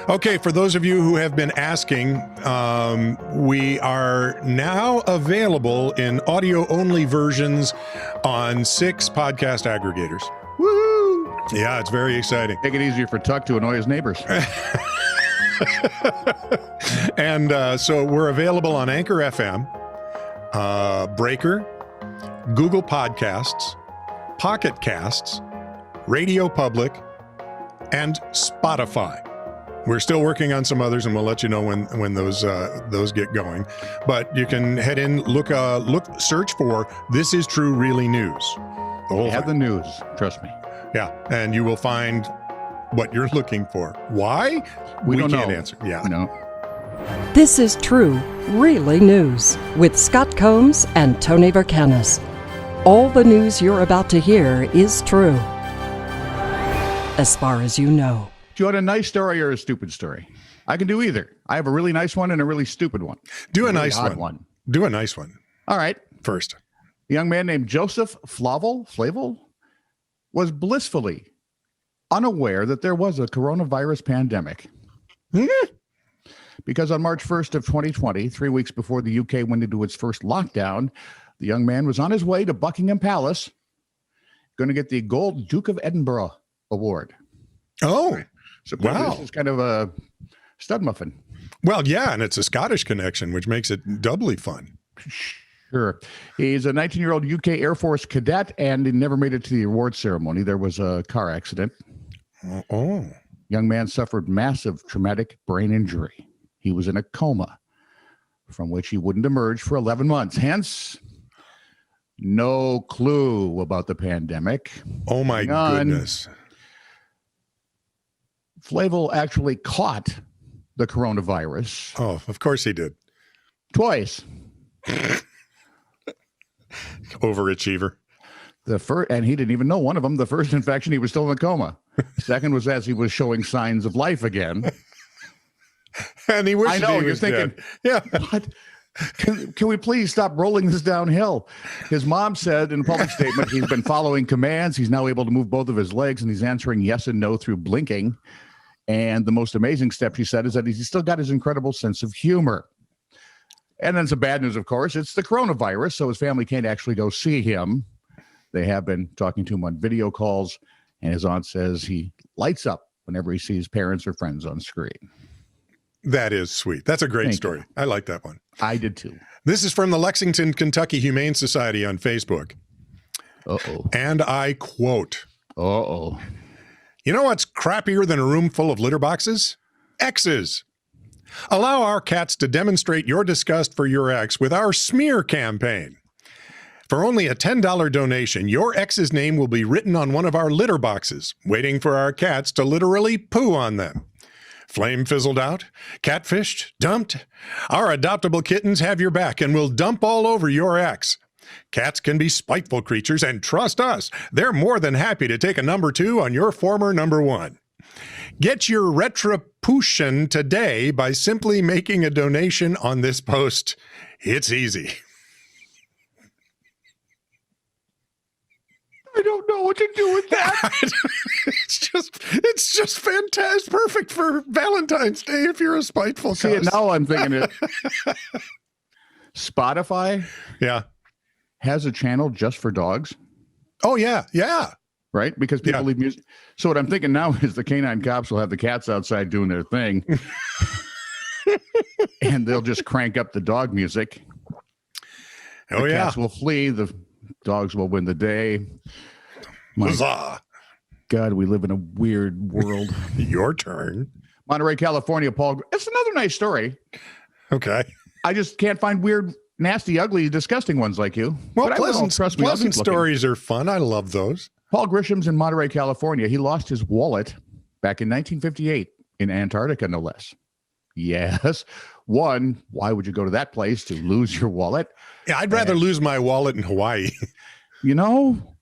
Okay, for those of you who have been asking, we are now available in audio-only versions on 6 podcast aggregators. Woo! Yeah, it's very exciting. Make it easier for Tuck to annoy his neighbors. And so we're available on Anchor FM, Breaker, Google Podcasts, Pocket Casts, Radio Public, and Spotify. We're still working on some others, and we'll let you know when those get going. But you can head in, search for "This Is True Really News." The whole Have the news, trust me. Yeah, and you will find what you're looking for. Why? We don't can't know. answer. Yeah. No. This is True, Really News with Scott Combs and Tony Verkinnes. All the news you're about to hear is true, as far as you know. Do you want a nice story or a stupid story? I can do either. I have a really nice one and a really stupid one. Do a nice one. Do a nice one. All right. First. A young man named Joseph Flavel was blissfully unaware that there was a coronavirus pandemic. Because on March 1st of 2020, 3 weeks before the UK went into its first lockdown, the young man was on his way to Buckingham Palace, going to get the Gold Duke of Edinburgh Award. Oh, So wow. This is kind of a stud muffin. Well, yeah, and it's a Scottish connection, which makes it doubly fun. Sure. He's a 19-year-old UK Air Force cadet, and he never made it to the award ceremony. There was a car accident. Oh. Young man suffered massive traumatic brain injury. He was in a coma from which he wouldn't emerge for 11 months. Hence, no clue about the pandemic. Oh, my goodness. Flavel actually caught the coronavirus. Oh, of course he did. Twice. Overachiever. The first, and he didn't even know one of them. The first infection, he was still in a coma. Second was as he was showing signs of life again. And he wishes I know, he you're was thinking, dead. Yeah. What? Can we please stop rolling this downhill? His mom said in a public statement he's been following commands. He's now able to move both of his legs, and he's answering yes and no through blinking. And the most amazing step, she said, is that he's still got his incredible sense of humor. And then some bad news, of course. It's the coronavirus, so his family can't actually go see him. They have been talking to him on video calls, and his aunt says he lights up whenever he sees parents or friends on screen. That is sweet. That's a great story. I like that one. I did too. This is from the Lexington, Kentucky Humane Society on Facebook. Uh-oh. And I quote, Uh-oh. "You know what's crappier than a room full of litter boxes? Exes. Allow our cats to demonstrate your disgust for your ex with our smear campaign. For only a $10 donation, your ex's name will be written on one of our litter boxes, waiting for our cats to literally poo on them. Flame fizzled out, catfished, dumped. Our adoptable kittens have your back and will dump all over your ex. Cats can be spiteful creatures, and trust us, they're more than happy to take a number 2 on your former number 1. Get your retribution today by simply making a donation on this post. It's easy." I don't know what to do with that. It's just fantastic. Perfect for Valentine's Day if you're a spiteful See, cuss. now I'm thinking it. Spotify Yeah. has a channel just for dogs, Oh, yeah. Yeah. right? Because people leave music. So what I'm thinking now is the canine cops will have the cats outside doing their thing. And they'll just crank up the dog music. Oh, The yeah. cats will flee. The dogs will win the day. My Huzzah. God, we live in a weird world. Your turn. Monterey, California, Paul. It's another nice story. Okay. I just can't find weird, nasty, ugly, disgusting ones like you. Well, But I will, trust me, I'll pleasant keep looking. stories are fun. I love those. Paul Grisham's in Monterey, California. He lost his wallet back in 1958 in Antarctica, no less. Yes. One, why would you go to that place to lose your wallet? Yeah, I'd rather lose my wallet in Hawaii You know,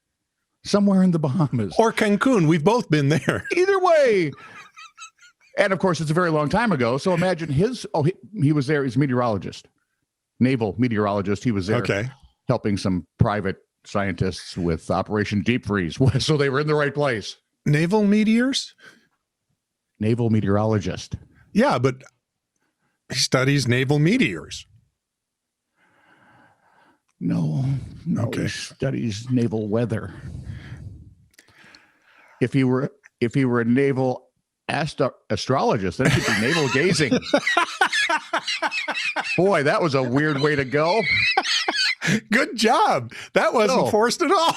somewhere in the Bahamas. or Cancun. We've both been there. Either way. And of course, it's a very long time ago. So imagine he was there. He's a meteorologist, naval meteorologist. He was there helping some private scientists with Operation Deep Freeze. So they were in the right place. Naval meteors? naval meteorologist. Yeah, but he studies naval meteors. No, Okay. He studies naval weather. If he were a naval astrologist, then it should be naval gazing. Boy, that was a weird way to go. Good job. That wasn't forced at all.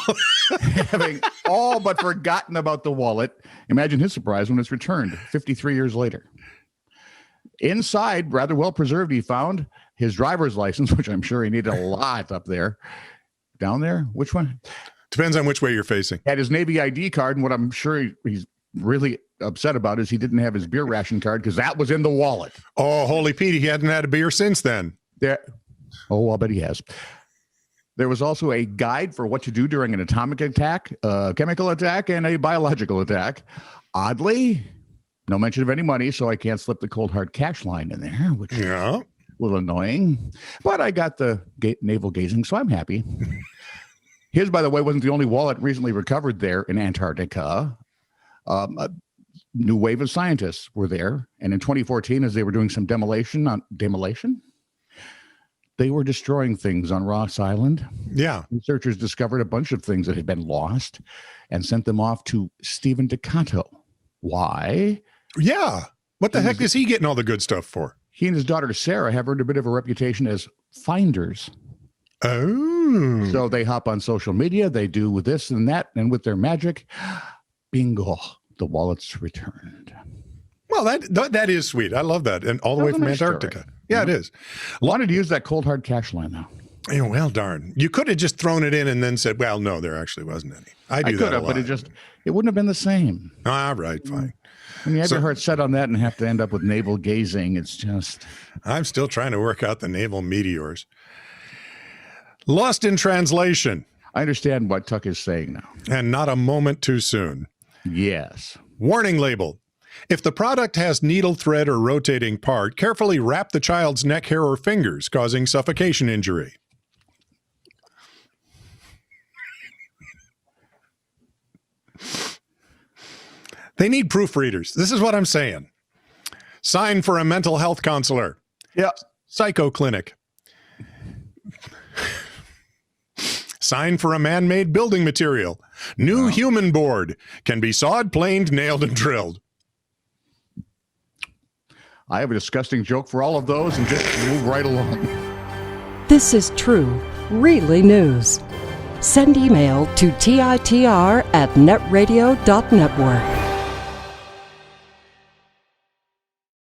Having all but forgotten about the wallet. Imagine his surprise when it's returned 53 years later. Inside, rather well preserved, he found his driver's license, which I'm sure he needed a lot up there. Down there? Which one? Depends on which way you're facing. Had his Navy ID card, and what I'm sure he's really upset about is he didn't have his beer ration card because that was in the wallet. Oh, holy Pete, he hadn't had a beer since then. I'll bet he has. There was also a guide for what to do during an atomic attack, a chemical attack, and a biological attack. Oddly, no mention of any money, so I can't slip the cold hard cash line in there, which is a little annoying. But I got the naval gazing, so I'm happy. His, by the way, wasn't the only wallet recently recovered there in Antarctica. A new wave of scientists were there, and in 2014, as they were doing some demolition, they were destroying things on Ross Island. Yeah. Researchers discovered a bunch of things that had been lost and sent them off to Stephen Decato. Why? Yeah. What the heck is he getting all the good stuff for? He and his daughter, Sarah, have earned a bit of a reputation as finders. Oh. So they hop on social media, they do this and that, and with their magic, bingo, the wallet's returned. Well, that is sweet. I love that. And all the way from Antarctica. Story. Yeah, it is. Wanted to use that cold hard cash line, though. Yeah, well, darn. You could have just thrown it in and then said, well, no, there actually wasn't any. I could have, but it wouldn't have been the same. All right, fine. When you have your heart set on that and have to end up with naval gazing, it's just... I'm still trying to work out the naval meteors. Lost in translation. I understand what Tuck is saying now. And not a moment too soon. Yes. Warning label. If the product has needle thread or rotating part, carefully wrap the child's neck hair or fingers, causing suffocation injury. They need proofreaders. This is what I'm saying. Sign for a mental health counselor. Yeah. Psycho clinic. Sign for a man-made building material. New human board. Can be sawed, planed, nailed, and drilled. I have a disgusting joke for all of those and just move right along. This is true, really news. Send email to TITR@netradio.network.